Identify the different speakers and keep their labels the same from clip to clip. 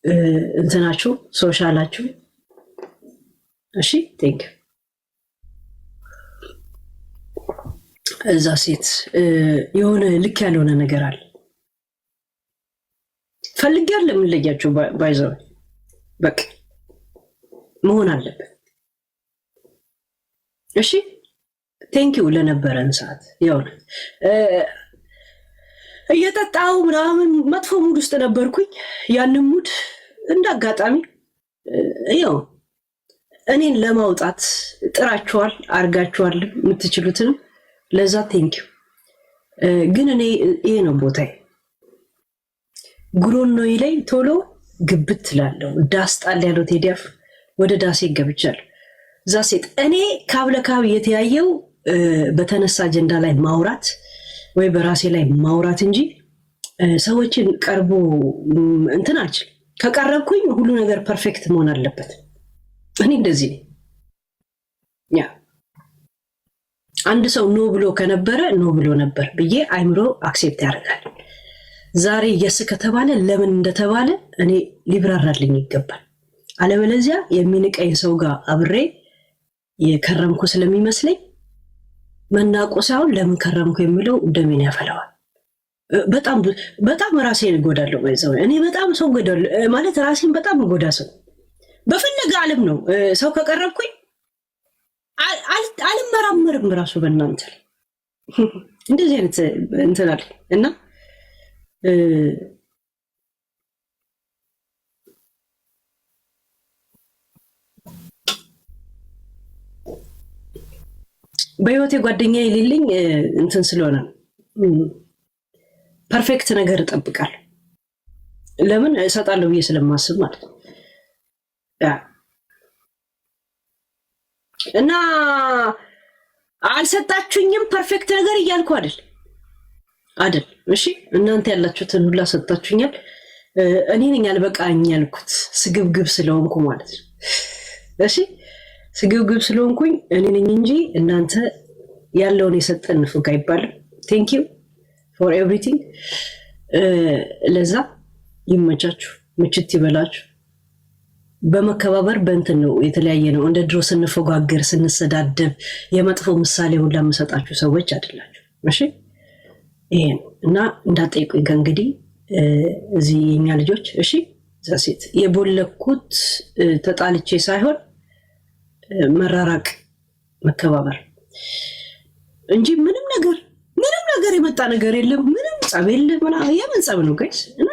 Speaker 1: እንትናችሁ ሶሻላችሁ እሺ ቲንክ እዛ ሴት የሆነ ልክ ያልሆነ ነገር አለ ፈልጊያለሁ ምን ለያችሁ ባይዘው በቃ መሆን አለበት እሺ ቴንኪው ለነበረን ሰዓት ያውነ እየተጣው ምናምን መጥፎ ሙድ ውስጥ ነበርኩኝ ያንን ሙድ እንዳጋጣሚ ያው እኔን ለማውጣት ጥራችኋል አርጋችኋል የምትችሉትን ለዛ ቴንኪው ግን እኔ ይሄ ነው ቦታዬ ጉሮኖይ ላይ ቶሎ ግብት ላለው ዳስጣል ያለው ቴዲያፍ ወደ ዳሴ ገብቻለሁ ዛሴት እኔ ካብለካብ የተያየው በተነሳ አጀንዳ ላይ ማውራት ወይ በራሴ ላይ ማውራት እንጂ ሰዎችን ቀርቦ እንትን አልችል ከቀረብኩኝ ሁሉ ነገር ፐርፌክት መሆን አለበት እኔ እንደዚህ ያ አንድ ሰው ኖ ብሎ ከነበረ ኖ ብሎ ነበር ብዬ አይምሮ አክሴፕት ያደርጋል ዛሬ የስ ከተባለ ለምን እንደተባለ እኔ ሊብራራልኝ ይገባል አለበለዚያ የሚንቀኝ ሰው ጋር አብሬ የከረምኩ ስለሚመስለኝ መናቆሳው ለምን ከረምኩ የሚለው ደሜን ያፈላዋል በጣም ራሴን ጎዳለው ባይዘው እኔ በጣም ሰው ጎዳለው ማለት ራሴን በጣም ጎዳ ሰው በፈለገ ዓለም ነው ሰው ከቀረብኩኝ አልመራመርም ራሱ በእናንተ እንደዚህ አይነት እንትናል እና በህይወቴ ጓደኛ የሌለኝ እንትን ስለሆነ ፐርፌክት ነገር እጠብቃለሁ ለምን እሰጣለሁ ብዬ ስለማስብ ማለት ነው እና አልሰጣችሁኝም ፐርፌክት ነገር እያልኩ አይደል እሺ እናንተ ያላችሁትን ሁላ ሰጣችሁኛል እኔ ነኝ አልበቃኝ ያልኩት ስግብግብ ስለሆንኩ ማለት ነው እሺ ስግብግብ ስለሆንኩኝ እኔ ነኝ እንጂ እናንተ ያለውን የሰጠን ፍቃ ይባላል ቴንክ ዩ ፎር ኤቭሪቲንግ ለዛ ይመቻችሁ ምችት ይበላችሁ በመከባበር በእንትን ነው የተለያየ ነው እንደ ድሮ ስንፎጋገር ስንሰዳደብ የመጥፎ ምሳሌ ሁላ መሰጣችሁ ሰዎች አይደላችሁ እሺ ይሄ እና እንዳጠይቁኝ ከእንግዲህ እዚህ የኛ ልጆች እሺ ዛሴት የቦለኩት ተጣልቼ ሳይሆን መራራቅ መከባበር እንጂ ምንም ነገር የመጣ ነገር የለም ምንም ጸብ የለም ምናምን የምን ጸብ ነው ጋይስ እና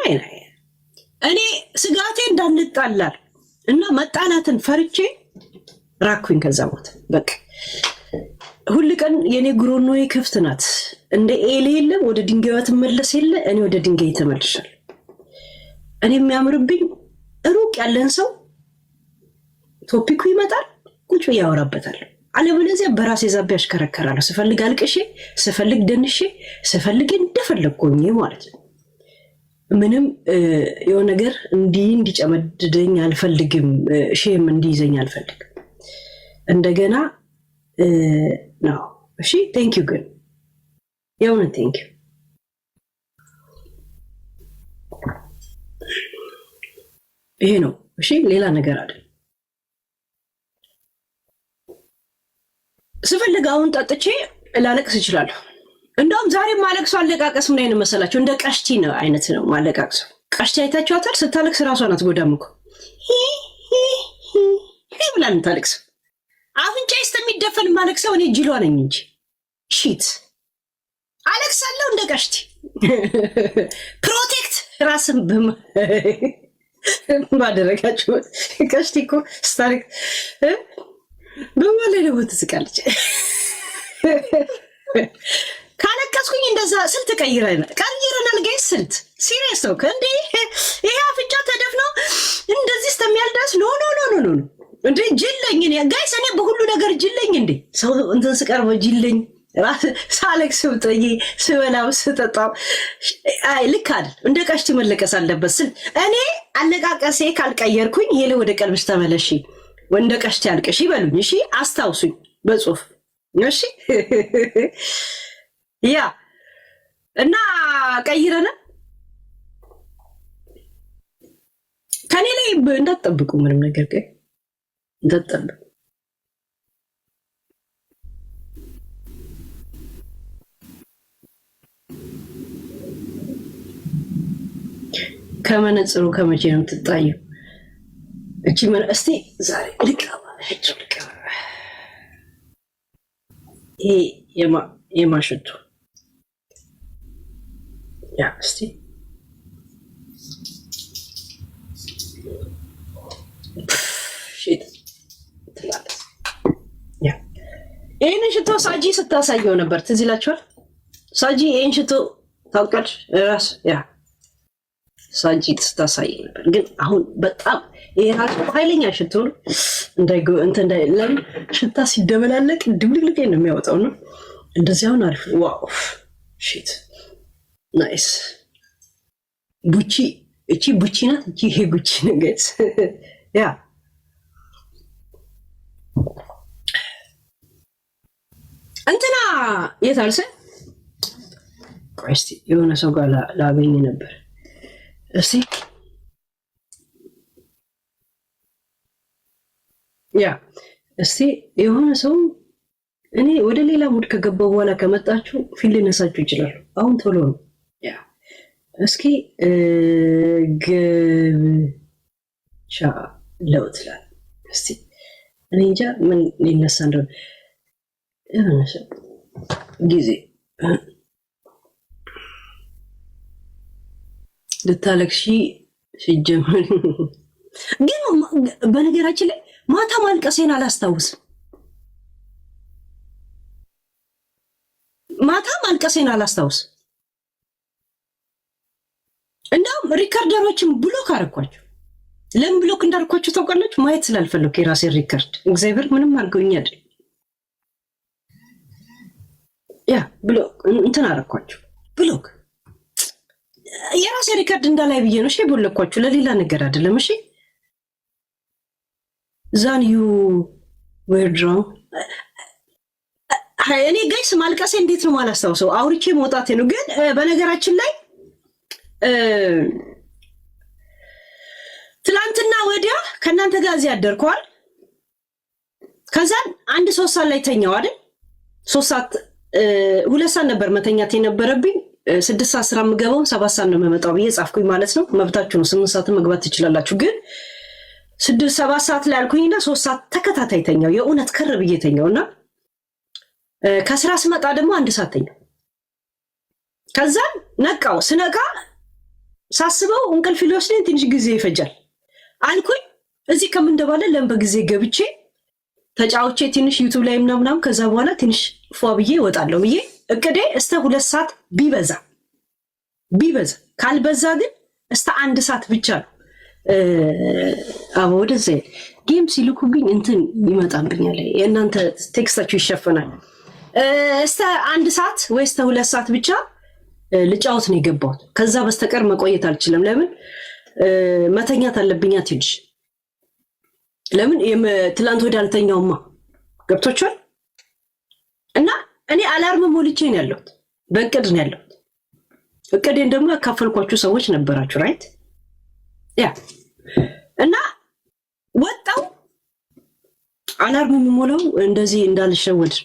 Speaker 1: እኔ ስጋቴ እንዳንጣላል እና መጣላትን ፈርቼ ራኩኝ ከዛ ቦታ በቃ ሁሉ ቀን የኔ ጉሮኖዬ ክፍት ናት እንደ ኤሊ የለም ወደ ድንጋዩ ተመለስ የለ እኔ ወደ ድንጋይ ተመልሻል እኔ የሚያምርብኝ ሩቅ ያለን ሰው ቶፒኩ ይመጣል ቁጭ ያወራበታል አለበለዚያ በራሴ ዛብ ያሽከረከራለሁ ስፈልግ አልቅሼ ስፈልግ ደንሼ ስፈልግ እንደፈለኩኝ ማለት ነው ምንም የሆነ ነገር እንዲጨመድደኝ አልፈልግም ሼም እንዲይዘኝ አልፈልግም እንደገና ነው እሺ ቴንክ ዩ ግን የሆነ ቴንክ ዩ ይሄ ነው እሺ ሌላ ነገር አይደል ስፈልግ አሁን ጠጥቼ ላለቅስ እችላለሁ እንደውም ዛሬ ማለቅሱ አለቃቀስ ምን አይነት መሰላችሁ እንደ ቀሽቲ ነው አይነት ነው ማለቃቀሱ ቀሽቲ አይታችኋታል ስታለቅስ ራሷን አትጎዳምኩ ብላን ታለቅስ አፍንጫ እስከሚደፈን ማለቅሰው እኔ ጅሏ ነኝ እንጂ ሺት አለቅሳለሁ እንደ ቀሽቲ ፕሮቴክት ራስን ባደረጋችሁ ቀሽቲ እኮ ስታለቅ በማለ ነው ትስቃለች ካለቀስኩኝ እንደዛ ስልት ቀይረናል ጋይስ ስልት ሲሪየስ ነው እንዴ ይሄ አፍንጫ ተደፍኖ እንደዚህ እስከሚያልዳስ ኖ እንዴ ጅለኝ እኔ ጋይስ እኔ በሁሉ ነገር ጅለኝ እንዴ ሰው እንትን ስቀርበ ጅለኝ ራስ ሳለክስ ወጥዬ ስበላው ስጠጣው አይ ልክ አይደል እንደ ቀሽቲ መለቀስ አለበት ስል እኔ አለቃቀሴ ካልቀየርኩኝ ይሄ ወደ ቀልብሽ ተመለሺ ወንደ ቀሽቲ አልቀሽ ይበሉኝ እሺ አስታውሱኝ በጽሁፍ እሺ ያ እና ቀይረና ከኔ ላይ እንዳትጠብቁ ምንም ነገር ግን እንዳትጠብቁ። ከመነጽሩ ከመቼ ነው የምትጣየው? እቺ ምን እስቲ ዛሬ ልቀባ ይሄ የማሽቱ ያ እስቲ ይህንን ሽቶ ሳጂ ስታሳየው ነበር። ትዝ ይላችኋል? ሳጂ ይህን ሽቶ ታውቃለች ራስ ያ ሳጂ ስታሳይ ነበር። ግን አሁን በጣም ይሄ ራሱ ኃይለኛ ሽቶ ነው። ለምን ሽታ ሲደበላለቅ ድብልቅልቅ ነው የሚያወጣው ነው። እንደዚህ አሁን አሪፍ ዋው ሺት ናይስ ቡቺ እቺ ቡቺ ናት። እቺ ይሄ ጉቺ ነው ጋይስ ያ እንትና የታልሰ ቆይ እስቲ የሆነ ሰው ጋር ላገኝ ነበር። እስቲ ያ እስቲ የሆነ ሰው እኔ ወደ ሌላ ሙድ ከገባው በኋላ ከመጣችሁ ፊል ሊነሳችሁ ይችላል። አሁን ቶሎ ነው ያ እስኪ ግብቻ ለውጥ ላይ እስቲ እኔ እንጃ ምን ሊነሳ እንደሆነ ጊዜ ልታለቅሺ ሲጀምር ግን በነገራችን ላይ ማታ ማልቀሴን አላስታውስም። ማታ ማልቀሴን አላስታውስም። እንደውም ሪከርደሮችን ብሎክ አደረኳቸው። ለምን ብሎክ እንዳደረኳቸው ታውቃላችሁ? ማየት ስላልፈለኩ የራሴን ሪከርድ እግዚአብሔር ምንም አድርገውኝ አይደል ያ ብሎክ እንትን አደረኳቸው። ብሎክ የራሴ ሪከርድ እንዳላይ ብዬ ነው። እሺ ቦለኳችሁ ለሌላ ነገር አይደለም። እሺ ዛን ዩ ዌርድራው እኔ ጋይስ ማልቀሴ እንዴት ነው ማላስታውሰው? አውርቼ መውጣቴ ነው። ግን በነገራችን ላይ ትላንትና ወዲያ ከእናንተ ጋር እዚህ ያደርኳል። ከዛን 1-3 ሰዓት ላይ ተኛው አይደል? 3 ሰዓት 2 ሰዓት ነበር መተኛት የነበረብኝ። 6 ሰዓት ስራ የምገባው 7 ሰዓት ነው የምመጣው ብዬ ጻፍኩኝ ማለት ነው። መብታችሁ ነው። 8 ሰዓት መግባት ትችላላችሁ። ግን 6-7 ሰዓት ላይ አልኩኝና 3 ሰዓት ተከታታይ ተኛው። የእውነት ከር ብዬ ተኛውና ከስራ ስመጣ ደግሞ 1 ሰዓት ተኛው። ከዛን ነቃው። ስነቃ ሳስበው እንቅልፍ ሊወስደኝ ትንሽ ጊዜ ይፈጃል አልኩኝ። እዚህ ከምንደባለ ለምን በጊዜ ገብቼ ተጫውቼ ትንሽ ዩቲዩብ ላይ ምናምን ከዛ በኋላ ትንሽ ፏ ብዬ እወጣለሁ ብዬ እቅዴ እስከ 2 ሰዓት ቢበዛ ካልበዛ ግን እስከ 1 ሰዓት ብቻ ነው። ወደዚህ ጌም ሲልኩብኝ እንትን ይመጣብኛል። የእናንተ ቴክስታችሁ ይሸፈናል። እስከ 1 ሰዓት ወይ እስከ 2 ሰዓት ብቻ ልጫወት ነው የገባሁት። ከዛ በስተቀር መቆየት አልችልም። ለምን መተኛት አለብኛ ትንሽ። ለምን ትላንት ወደ አልተኛውማ ገብቶቻል። እና እኔ አላርም ሞልቼ ነው ያለሁት፣ በእቅድ ነው ያለሁት። እቅዴን ደግሞ ያካፈልኳችሁ ሰዎች ነበራችሁ ራይት ያ እና ወጣው አላርም የምሞላው እንደዚህ እንዳልሸወድ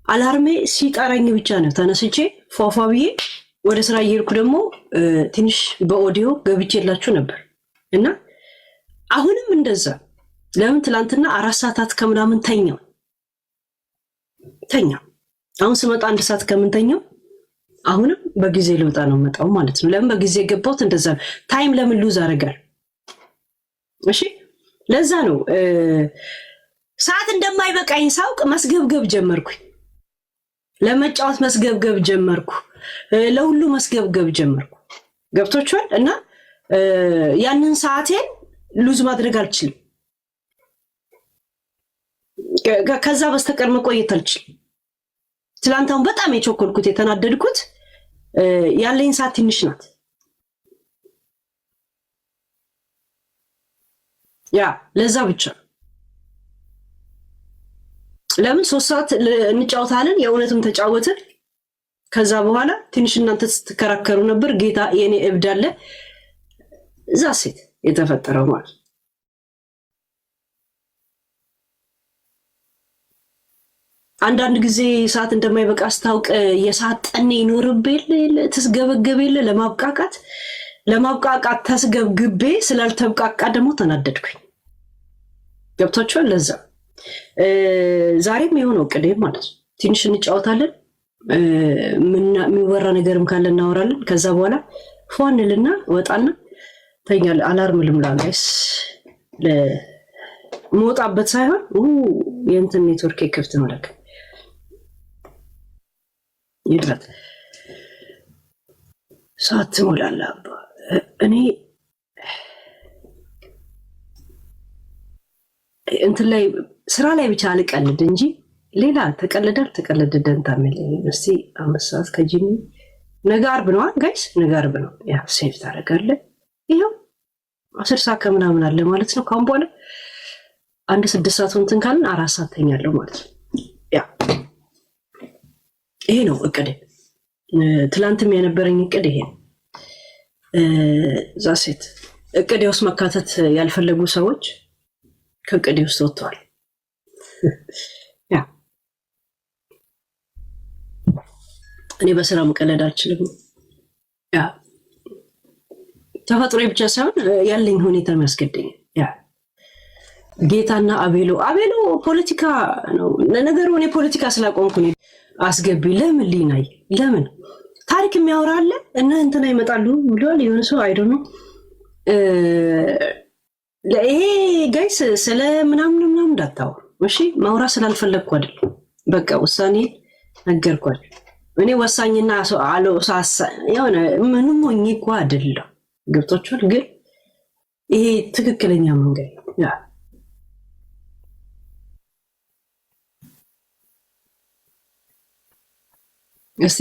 Speaker 1: አላርሜ ሲጠራኝ ብቻ ነው ተነስቼ ፏፏ ብዬ ወደ ስራ እየሄድኩ ደግሞ ትንሽ በኦዲዮ ገብቼላችሁ ነበር። እና አሁንም እንደዛ ለምን ትላንትና 4 ሰዓታት ከምናምን ተኛው። አሁን ስመጣ 1 ሰዓት ከምንተኛው አሁንም በጊዜ ልወጣ ነው መጣው ማለት ነው። ለምን በጊዜ ገባሁት? እንደዛ ታይም ለምን ሉዝ አደርጋለሁ? እሺ ለዛ ነው ሰዓት እንደማይበቃኝ ሳውቅ መስገብገብ ጀመርኩኝ። ለመጫወት መስገብገብ ጀመርኩ። ለሁሉ መስገብገብ ጀመርኩ። ገብቶቻል። እና ያንን ሰዓቴን ሉዝ ማድረግ አልችልም። ከዛ በስተቀር መቆየት አልችልም። ትላንታውን በጣም የቸኮልኩት የተናደድኩት ያለኝ ሰዓት ትንሽ ናት። ያ ለዛ ብቻ ለምን 3 ሰዓት እንጫወታለን። የእውነትም ተጫወትን። ከዛ በኋላ ትንሽ እናንተ ስትከራከሩ ነበር። ጌታ የኔ እብድ አለ እዛ ሴት የተፈጠረው ማለት አንዳንድ ጊዜ ሰዓት እንደማይበቃ አስታውቅ የሰዓት ጠኔ ይኖርብህ ትስገበገበለ ለማብቃቃት ተስገብግቤ ስላልተብቃቃ ደግሞ ተናደድኩኝ። ገብቶቻል። ለዛ ዛሬም የሆነው ቅዴ ማለት ትንሽ እንጫወታለን፣ የሚወራ ነገርም ካለ እናወራለን። ከዛ በኋላ ፏንልና ወጣና ተኛለ። አላርም ልምላ ጋይስ ለመውጣበት ሳይሆን የእንትን ኔትወርክ ክፍት ነው ለካ ይድረት ሰዓት ትሞላለህ። እኔ እንትን ላይ ስራ ላይ ብቻ አልቀልድ እንጂ ሌላ ተቀለደ ደንታመል እስቲ 5 ሰዓት ከጂኒ ነገ ዓርብ ነው ጋይስ፣ ነገ ዓርብ ነው። ያ ሴፍ ታደርጋለህ። ይሄው 10 ሰዓት ከምናምን አለ ማለት ነው። ካሁን በኋላ 6 ሰዓት እንትን ካልን 4 ሰዓት ተኛለሁ ማለት ነው። ያ ይሄ ነው እቅዴ። ትላንትም የነበረኝ እቅድ ይሄ ነው። ዛሴት እቅዴ ውስጥ መካተት ያልፈለጉ ሰዎች ከእቅዴ ውስጥ ወጥተዋል። ያ እኔ በስራ መቀለድ አልችልም። ያ ተፈጥሮ ብቻ ሳይሆን ያለኝ ሁኔታ የሚያስገድኝ። ያ ጌታና አቤሎ ፖለቲካ ነው ነገሩ። እኔ ፖለቲካ ስላቆምኩ ነው አስገቢ። ለምን ሊናይ ለምን ታሪክ የሚያወራ አለ እና እንትና ይመጣሉ ብሏል የሆነ ሰው አይዶ ነው። ይሄ ጋይስ ስለ ምናምን እንዳታወሩ እሺ። ማውራ ስላልፈለግኩ አይደል፣ በቃ ውሳኔ ነገርኳችሁ። እኔ ወሳኝና የሆነ ምንም ሆኜ እኮ አይደለም። ገብቶቻል። ግን ይሄ ትክክለኛ መንገድ ያ እስቲ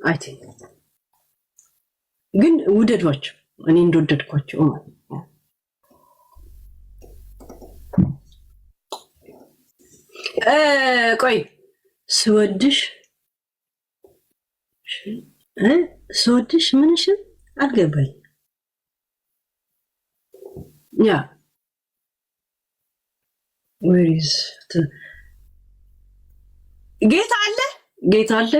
Speaker 1: አይ ቲንክ ግን ውደዷቸው፣ እኔ እንደወደድኳቸው ማለት ነው። ቆይ ስወድሽ ምንሽን አልገባኝ። ያ ወይስ ጌታ አለ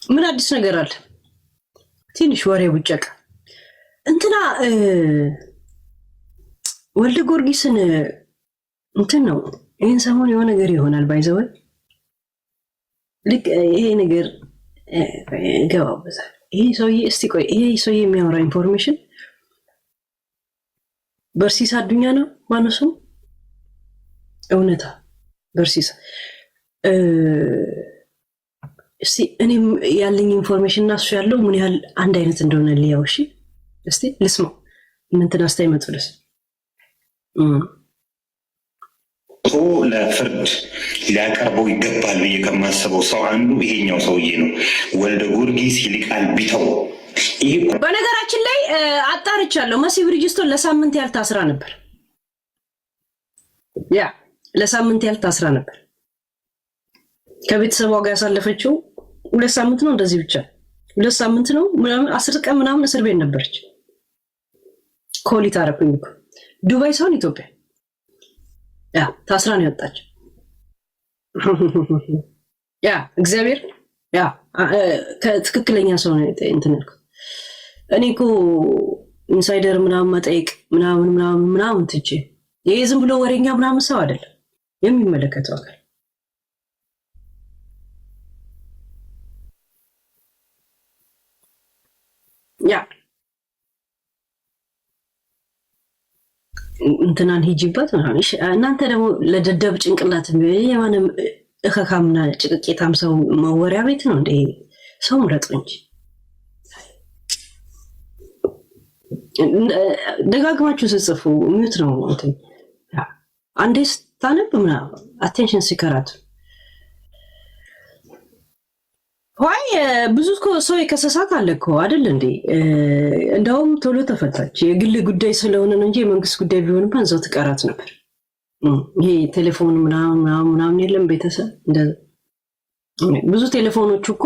Speaker 1: ምን አዲስ ነገር አለ? ትንሽ ወሬ ውጨቃ እንትና ወልደ ጊዮርጊስን እንትን ነው። ይሄን ሰሞን የሆነ ነገር ይሆናል ባይዘው ልክ ይሄ ነገር ገባበታል። ይሄ ሰውዬ እስቲ ቆይ ይሄ ሰውዬ የሚያወራ ኢንፎርሜሽን በርሲሳ አዱኛ ነው ማነሱ እውነታ በርሲሳ እስቲ እኔም ያለኝ ኢንፎርሜሽን እና እሱ ያለው ምን ያህል አንድ አይነት እንደሆነ ሊያው። እሺ እስቲ ልስማው። እንትን አስተያየት ድረስ
Speaker 2: ለፍርድ ሊያቀርበው ይገባል ብዬ ከማስበው ሰው አንዱ ይሄኛው ሰውዬ ነው፣ ወልደ ጊዮርጊስ ይልቃል ቢተው።
Speaker 1: በነገራችን ላይ አጣርቻለሁ። መሲ ብሪጅስቶን ለሳምንት ያህል ታስራ ነበር። ያ ለሳምንት ያህል ታስራ ነበር። ከቤተሰቧ ጋር ያሳለፈችው 2 ሳምንት ነው፣ እንደዚህ ብቻ 2 ሳምንት ነው ምናምን 10 ቀን ምናምን እስር ቤት ነበረች። ኮሊት አረኩኝ እኮ ዱባይ ሳይሆን ኢትዮጵያ። ያ ታስራ ነው የወጣችው። ያ እግዚአብሔር ያ ከትክክለኛ ሰው ነው እንትን ያልኩት። እኔ እኮ ኢንሳይደር ምናምን መጠየቅ ምናምን ትቼ ይሄ ዝም ብሎ ወሬኛ ምናምን ሰው አይደለም የሚመለከተው አካል። ያ እንትናን ሂጂበት ምናምን። እናንተ ደግሞ ለደደብ ጭንቅላት የማንም እከካምና ጭቅቄታም ሰው መወሪያ ቤት ነው እንደ ሰው ምረጡ እንጂ ደጋግማችሁ ስጽፉ ሚዩት ነው እንትን አንዴ ስታነብ ምናምን አቴንሽን ሲከራት ዋይ ብዙ ሰው የከሰሳት አለ እኮ አይደል እንዴ? እንደውም ቶሎ ተፈታች። የግል ጉዳይ ስለሆነ ነው እንጂ የመንግስት ጉዳይ ቢሆንማ እዛው ትቀራት ነበር። ይሄ ቴሌፎን ምናምን የለም ቤተሰብ ብዙ ቴሌፎኖች እኮ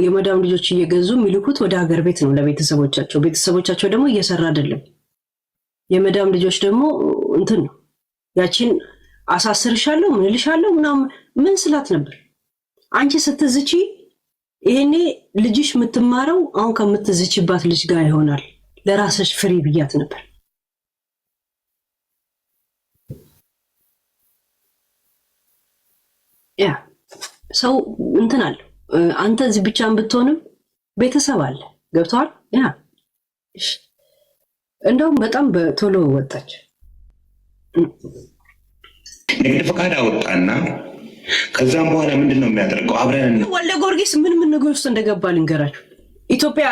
Speaker 1: የመዳም ልጆች እየገዙ የሚልኩት ወደ ሀገር ቤት ነው ለቤተሰቦቻቸው። ቤተሰቦቻቸው ደግሞ እየሰራ አይደለም። የመዳም ልጆች ደግሞ እንትን ነው ያቺን አሳስርሻለሁ ምን ልሻለሁ ምናምን ምን ስላት ነበር። አንቺ ስትዝቺ ይሄኔ ልጅሽ የምትማረው አሁን ከምትዝቺባት ልጅ ጋር ይሆናል፣ ለራስሽ ፍሪ ብያት ነበር። ያ ሰው እንትን አለ። አንተ እዚህ ብቻን ብትሆንም ቤተሰብ አለ። ገብቷል? ያ እንደውም በጣም በቶሎ ወጣች።
Speaker 2: ንግድ ፈቃድ አወጣና ከዛም በኋላ ምንድን ነው የሚያደርገው? አብረን
Speaker 1: ወልደ ጊዮርጊስ ምን ነገር ውስጥ እንደገባ ልንገራችሁ። ኢትዮጵያ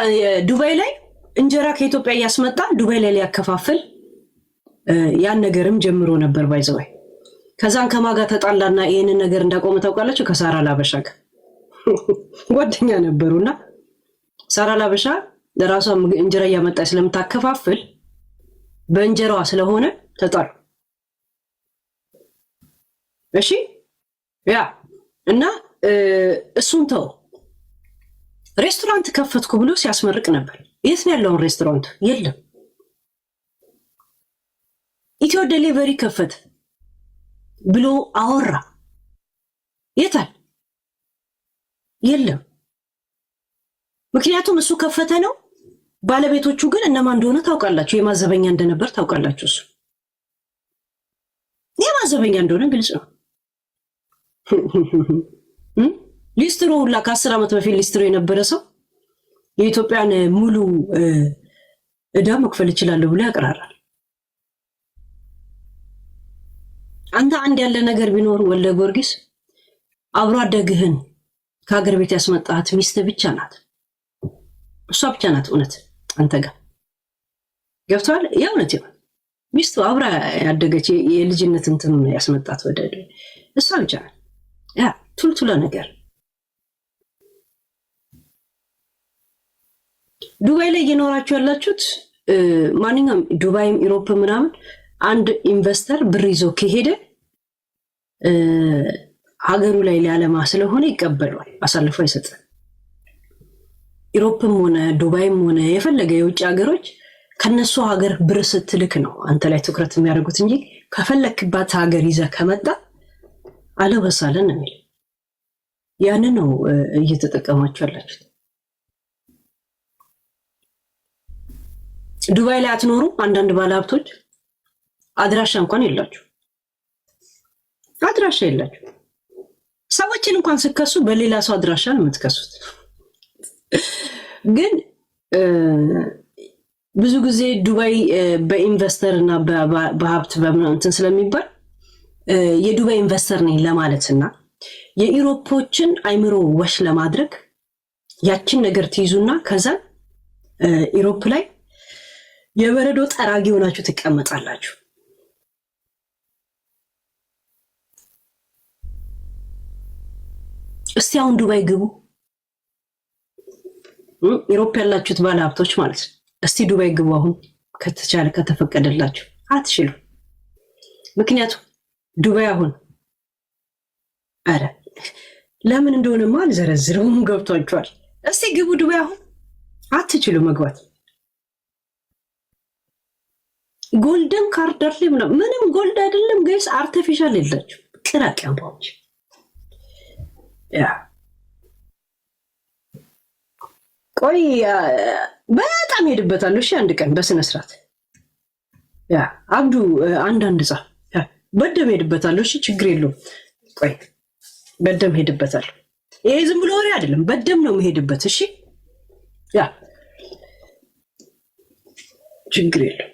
Speaker 1: ዱባይ ላይ እንጀራ ከኢትዮጵያ እያስመጣ ዱባይ ላይ ሊያከፋፍል ያን ነገርም ጀምሮ ነበር ባይዘዋይ። ከዛን ከማጋ ተጣላና ይሄንን ነገር እንዳቆመ ታውቃላችሁ። ከሳራ ላበሻ ጋር ጓደኛ ነበሩና ሳራ ላበሻ ለራሷ እንጀራ እያመጣች ስለምታከፋፍል በእንጀራዋ ስለሆነ ተጣሉ። እሺ ያ እና እሱን ተው። ሬስቶራንት ከፈትኩ ብሎ ሲያስመርቅ ነበር። የት ነው ያለውን ሬስቶራንት? የለም። ኢትዮ ዴሊቨሪ ከፈተ ብሎ አወራ። የታል? የለም። ምክንያቱም እሱ ከፈተ ነው። ባለቤቶቹ ግን እነማን እንደሆነ ታውቃላችሁ። የማዘበኛ እንደነበር ታውቃላችሁ። እሱ የማዘበኛ እንደሆነ ግልጽ ነው። ሊስትሮ ሁላ ከ10 ዓመት በፊት ሊስትሮ የነበረ ሰው የኢትዮጵያን ሙሉ ዕዳ መክፈል ይችላለሁ ብሎ ያቀራራል። አንተ አንድ ያለ ነገር ቢኖር ወልደ ጊዮርጊስ አብሮ አደግህን ከሀገር ቤት ያስመጣት ሚስት ብቻ ናት። እሷ ብቻ ናት እውነት አንተ ጋር ገብቷል። ያ እውነት ይሆን ሚስቱ አብራ ያደገች የልጅነት እንትን ያስመጣት ወደ እሷ ብቻ ናት። ያ ቱልቱላ ነገር ዱባይ ላይ እየኖራችሁ ያላችሁት ማንኛውም ዱባይም ኢሮፕ ምናምን አንድ ኢንቨስተር ብር ይዞ ከሄደ ሀገሩ ላይ ሊያለማ ስለሆነ ይቀበሏል፣ አሳልፎ አይሰጥም። ኢሮፕም ሆነ ዱባይም ሆነ የፈለገ የውጭ ሀገሮች ከነሱ ሀገር ብር ስትልክ ነው አንተ ላይ ትኩረት የሚያደርጉት እንጂ ከፈለክባት ሀገር ይዘህ ከመጣ አለበሳለን ነው የሚል። ያንን ነው እየተጠቀማችሁ ያላችሁት። ዱባይ ላይ አትኖሩ። አንዳንድ ባለሀብቶች አድራሻ እንኳን የላችሁ፣ አድራሻ የላችሁ። ሰዎችን እንኳን ስከሱ በሌላ ሰው አድራሻ ነው የምትከሱት። ግን ብዙ ጊዜ ዱባይ በኢንቨስተር እና በሀብት በምናምን ስለሚባል የዱባይ ኢንቨስተር ነኝ ለማለትና የኢሮፖችን አይምሮ ወሽ ለማድረግ ያችን ነገር ትይዙና ከዛ ኢሮፕ ላይ የበረዶ ጠራጊ ሆናችሁ ትቀመጣላችሁ። እስቲ አሁን ዱባይ ግቡ። ኢሮፕ ያላችሁት ባለ ሀብቶች ማለት ነው። እስቲ ዱባይ ግቡ አሁን ከተቻለ ከተፈቀደላችሁ። አትችሉ። ምክንያቱም ዱባይ አሁን አረ ለምን እንደሆነማ አልዘረዝረውም፣ ገብቷችኋል። እስቲ ግቡ ዱባይ አሁን። አትችሉ መግባት። ጎልደን ካርድ አይደለም፣ ምንም ጎልድ አይደለም ጋይስ፣ አርቲፊሻል የላችሁ ቅራቅ ያምባዎች። ያ ቆይ በጣም ሄድበታለሁ። እሺ አንድ ቀን በስነ ስርዓት ያ አብዱ አንዳንድ ጻ በደም ሄድበታለሁ። እሺ ችግር የለውም። ቆይ በደም ሄድበታለሁ። ይሄ ዝም ብሎ ወሬ አይደለም፣ በደም ነው የምሄድበት። እሺ ያ ችግር የለውም።